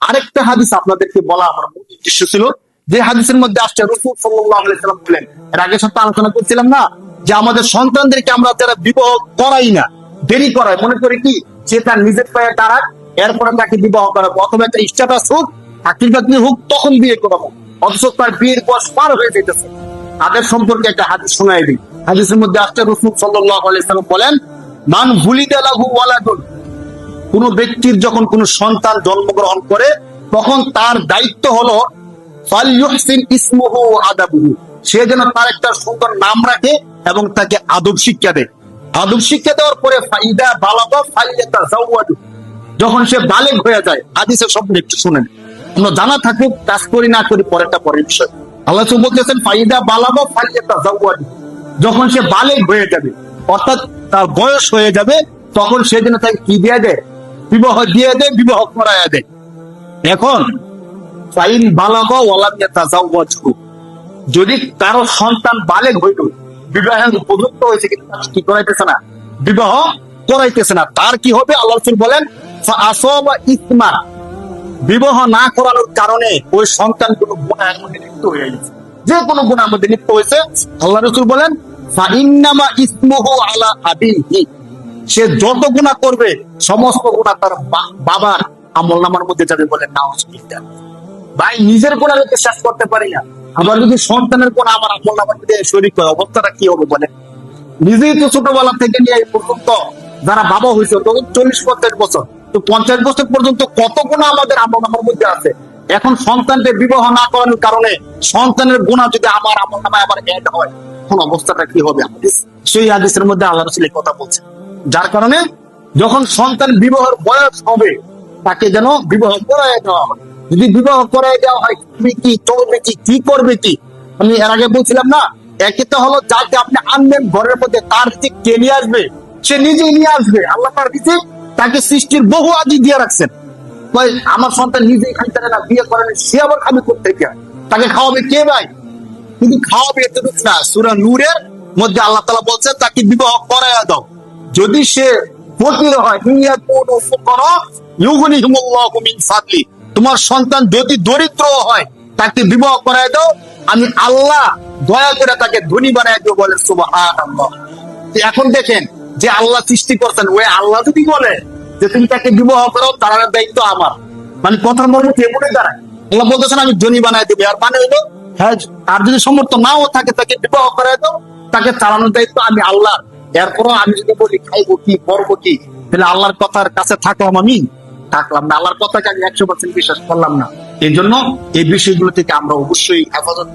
আরেকটা হাদিস আপনাদেরকে বলা আমার মূল উদ্দেশ্য ছিল, যে হাদিসের মধ্যে আসছে রাসূল সাল্লাল্লাহু আলাইহি ওয়াসাল্লাম বলেন, এর আগে সাথে আলোচনা করছিলাম না, যে আমাদের সন্তানদেরকে আমরা যারা বিবাহ করাই না, দেরি করাই, মনে করি কি সে তার নিজের পায়ে দাঁড়াক, এরপরে তাকে বিবাহ করাবো, অথবা একটা স্ট্যাটাস হোক, চাকরি হোক, তখন বিয়ে করাবো, অথচ তার বিয়ের বয়স পার হয়ে যেতেছে। তাদের সম্পর্কে একটা হাদিস শোনাই দিই। হাদিসের মধ্যে আসছে রাসূল সাল্লাল্লাহু আলাইহি ওয়াসাল্লাম বলেন, মান বুলিদা লাহু ওয়ালাদুন, কোন ব্যক্তির যখন কোন সন্তান জন্মগ্রহণ করে, তখন তার দায়িত্ব হলো ফালইউহসিন ইসমুহু ওয়া আদাবুহু, সে যেন তার একটা সুন্দর নাম রাখে এবং তাকে আদব শিক্ষা দেয়। আদব শিক্ষা দেওয়ার পরে ফাইদা বালাগা ফালইয়াতাজাওয়াজু, যখন সে বালেগ হয়ে যায়, হাদিসের শব্দ একটু শুনেন, আমরা জানা থাকুক, কাজ করি না করি পরেরটা পরের বিষয়। আল্লাহ সুবহানাহু বলতেছেন ফাইদা বালাগা ফালইয়াতাজাওয়াজু, যখন সে বালেগ হয়ে যাবে, অর্থাৎ তার বয়স হয়ে যাবে, তখন সে যেন তাকে কি দিয়ে দেয়, বিবাহ দিয়ে দেয়, বিবাহ করায় দেয়। এখন ফাইন বালাগা ওয়ালাম ইয়াতাজাওয়াজু, যদি কারো সন্তান বালেগ হইল, বিবাহের উপযুক্ত হয়েছে, কিন্তু তাকে কি করাইতেছে না, বিবাহ করাইতেছে না, তার কি হবে? আল্লাহ রাসূল বলেন ফাআসাবা ইসমা, বিবাহ না করানোর কারণে ওই সন্তান কোনো গুনাহের মধ্যে লিপ্ত হয়ে গেছে, যে কোনো গুনাহের মধ্যে লিপ্ত হয়েছে। আল্লাহ রাসূল বলেন ফাইন্নামা ইসমুহু আলা আবিহি, সে যত গুনাহ করবে সমস্ত গুনাহ তার বাবার আমলনামার মধ্যে যাবে। বলেন নাউজুবিল্লাহ। ভাই, নিজের গুনাহ লোকে শেষ করতে পারি না, আবার যদি সন্তানের গুনাহ আমার আমলনামার মধ্যে শরীক করে, অবস্থাটা কি হবে বলেন? নিজেই তো ছোটবেলা থেকে নিয়ে এই পর্যন্ত যারা বাবা হয়েছে, তখন 40-50 বছর, তো 50 বছর পর্যন্ত কত গুনাহ আমাদের আমলনামার মধ্যে আছে। এখন সন্তানকে বিবাহ না করানোর কারণে সন্তানের গুনাহ যদি আমার আমলনামায় আবার অ্যাড হয়, তখন অবস্থাটা কি হবে? সেই হাদিসের মধ্যে আল্লাহ রাসূল এই কথা বলছেন। যার কারণে যখন সন্তান বিবাহের বয়স হবে, তাকে যেন বিবাহ করায় দেওয়া হয়। যদি বিবাহ করায় দেওয়া হয়, তুমি কি চলবে, কি করবে, কি আমি এর আগে বলছিলাম না, একে তো হলো যাকে আপনি আনবেন ঘরের মধ্যে, তার রিজিক কে নিয়ে আসবে? সে নিজেই নিয়ে আসবে। আল্লাহ তার রিজিক তাকে সৃষ্টির বহু আগে দিয়ে রাখছেন। আমার সন্তান নিজেই খাইতে না, বিয়ে করেন, সে আবার খাবে কোত্থেকে? তাকে খাওয়াবে কে ভাই? কিন্তু খাওয়াবে এতটুকু না, সূরা নূরের মধ্যে আল্লাহ তাআলা বলছেন তাকে বিবাহ করায়া দাও। যদি সে ফকির হয়, ইয়াকুনু ফুকারা ইউগনিহিমুল্লাহু মিন ফাদলি, তোমার সন্তান যদি দরিদ্র হয়, তাকে বিবাহ করায় দাও, আমি আল্লাহ দয়া করে তাকে ধনী বানায় দেব। বলে সুবহানাল্লাহ। এখন দেখেন, যে আল্লাহ সৃষ্টি করছেন, ওই আল্লাহ যদি বলে যে তুমি তাকে বিবাহ করো, তার দায়িত্ব আমার, মানে কথার মর্ম এমনই দাঁড়ায়। আল্লাহ বলতেছেন আমি ধনী বানায় দেবে, আর মানে হইলো হ্যাঁ, আর যদি সমর্থ নাও থাকে, তাকে বিবাহ করায় দাও, তাকে চালানোর দায়িত্ব আমি আল্লাহ। এরপরও আমি যদি বলি খাইবো কি, করবো কি, তাহলে আল্লাহর কথার কাছে থাকলাম, আমি থাকলাম না, আল্লাহর কথাকে আমি 100% বিশ্বাস করলাম না। এই জন্য এই বিষয়গুলো থেকে আমরা অবশ্যই হেফাজত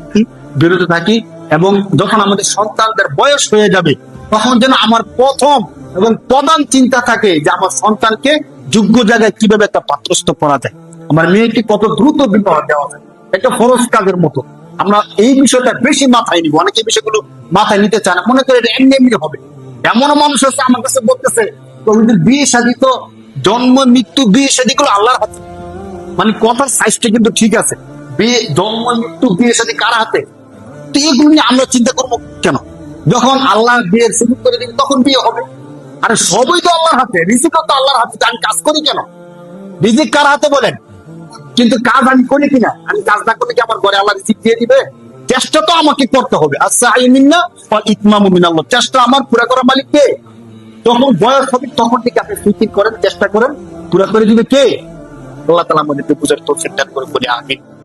বিরত থাকি, এবং যখন আমাদের সন্তানদের বয়স হয়ে যাবে, তখন যেন আমার প্রথম এবং প্রধান চিন্তা থাকে যে আমার সন্তানকে যোগ্য জায়গায় কিভাবে একটা পাত্রস্থ করা যায়, আমার মেয়েকে কত দ্রুত বিবাহ দেওয়া যায়, একটা ফরজ কাজের মতো। আমরা এই বিষয়টা বেশি মাথায় নিব, অনেকে এই বিষয়গুলো মাথায় নিতে চায় না, মনে করে এটা এমনি এমনি হবে। এমন মানুষ আছে আমার কাছে বলতেছে, বিয়ে শাদী তো, জন্ম মৃত্যু বিয়ে শাদী গুলো আল্লাহর হাতে। মানে কথার সাইজটা কিন্তু ঠিক আছে, বিয়ে, জন্ম মৃত্যু বিয়ে শাদী কার হাতে? তো এগুলো নিয়ে আমরা চিন্তা করবো কেন? যখন আল্লাহ বিয়ের সুযোগ করে দিন, তখন বিয়ে হবে। আরে সবই তো আল্লাহর হাতে, রিজিকও তো আল্লাহর হাতে, আমি কাজ করি কেন? রিজিক কার হাতে বলেন? কিন্তু কাজ আমি করি কিনা? আমি কাজ না করলে কি আমার ঘরে আল্লাহ রিজিক দিয়ে দিবে? চেষ্টা তো আমাকে করতে হবে। আস-সাই মিন্না ওয়াল ইতমামু মিনাল্লাহ, চেষ্টা আমার, পুরা করার মালিক কে? যখন বয়স হবে তখন থেকে আপনি ফিকির করেন, চেষ্টা করেন, পুরা করে দিবে কে? আল্লাহ তাআলা আমাদেরকে বুঝার তৌফিক দান করে। আমিন।